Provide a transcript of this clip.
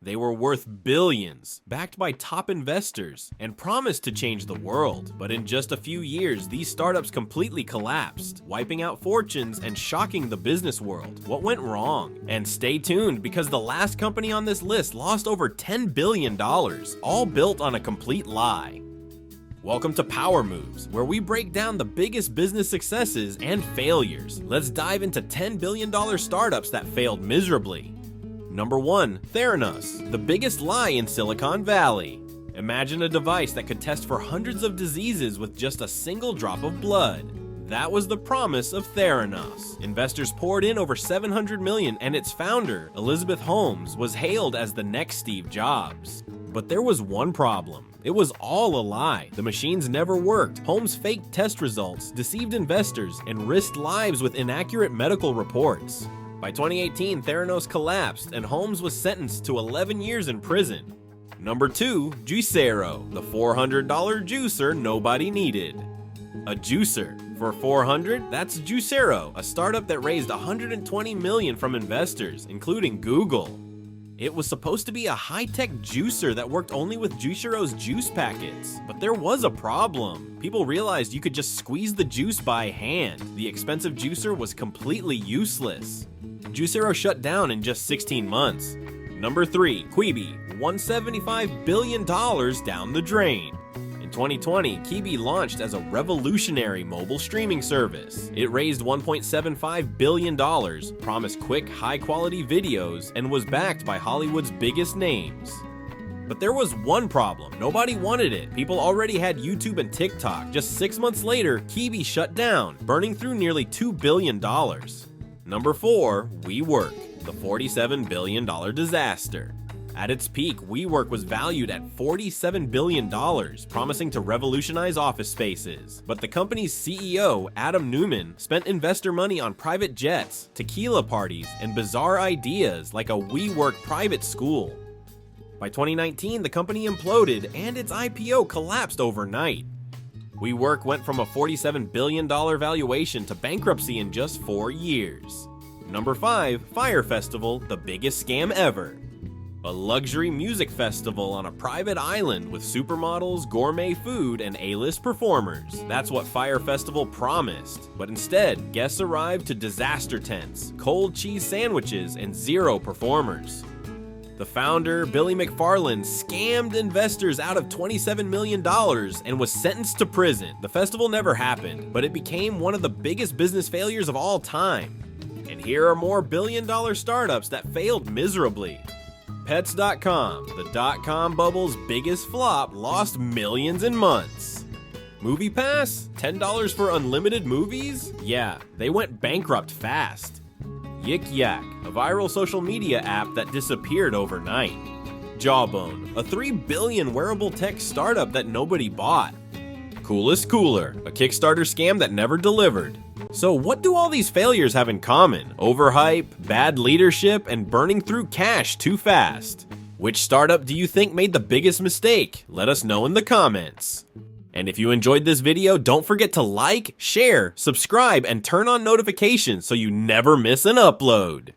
They were worth billions, backed by top investors, and promised to change the world. But in just a few years, these startups completely collapsed, wiping out fortunes and shocking the business world. What went wrong? And stay tuned, because the last company on this list lost over $10 billion, all built on a complete lie. Welcome to Power Moves, where we break down the biggest business successes and failures. Let's dive into $10 billion startups that failed miserably. Number 1, Theranos, the biggest lie in Silicon Valley. Imagine a device that could test for hundreds of diseases with just a single drop of blood. That was the promise of Theranos. Investors poured in over $700 million, and its founder, Elizabeth Holmes, was hailed as the next Steve Jobs. But there was one problem. It was all a lie. The machines never worked. Holmes faked test results, deceived investors, and risked lives with inaccurate medical reports. By 2018, Theranos collapsed, and Holmes was sentenced to 11 years in prison. Number 2, Juicero, the $400 juicer nobody needed. A juicer. For $400, that's Juicero, a startup that raised $120 million from investors, including Google. It was supposed to be a high-tech juicer that worked only with Juicero's juice packets. But there was a problem. People realized you could just squeeze the juice by hand. The expensive juicer was completely useless. Juicero shut down in just 16 months. Number 3, Quibi, $175 billion down the drain. In 2020, Quibi launched as a revolutionary mobile streaming service. It raised $1.75 billion, promised quick, high-quality videos, and was backed by Hollywood's biggest names. But there was one problem. Nobody wanted it. People already had YouTube and TikTok. Just 6 months later, Quibi shut down, burning through nearly $2 billion. Number 4, WeWork, the $47 billion disaster. At its peak, WeWork was valued at $47 billion, promising to revolutionize office spaces. But the company's CEO, Adam Neumann, spent investor money on private jets, tequila parties, and bizarre ideas like a WeWork private school. By 2019, the company imploded and its IPO collapsed overnight. WeWork went from a $47 billion valuation to bankruptcy in just 4 years. Number 5, Fyre Festival, the biggest scam ever. A luxury music festival on a private island with supermodels, gourmet food, and A-list performers. That's what Fyre Festival promised. But instead, guests arrived to disaster tents, cold cheese sandwiches, and 0 performers. The founder, Billy McFarland, scammed investors out of $27 million and was sentenced to prison. The festival never happened, but it became one of the biggest business failures of all time. And here are more billion-dollar startups that failed miserably. Pets.com, the dot-com bubble's biggest flop, lost millions in months. MoviePass, $10 for unlimited movies? Yeah, they went bankrupt fast. Yik Yak, a viral social media app that disappeared overnight. Jawbone, a $3 billion wearable tech startup that nobody bought. Coolest Cooler, a Kickstarter scam that never delivered. So what do all these failures have in common? Overhype, bad leadership, and burning through cash too fast. Which startup do you think made the biggest mistake? Let us know in the comments. And if you enjoyed this video, don't forget to like, share, subscribe, and turn on notifications so you never miss an upload.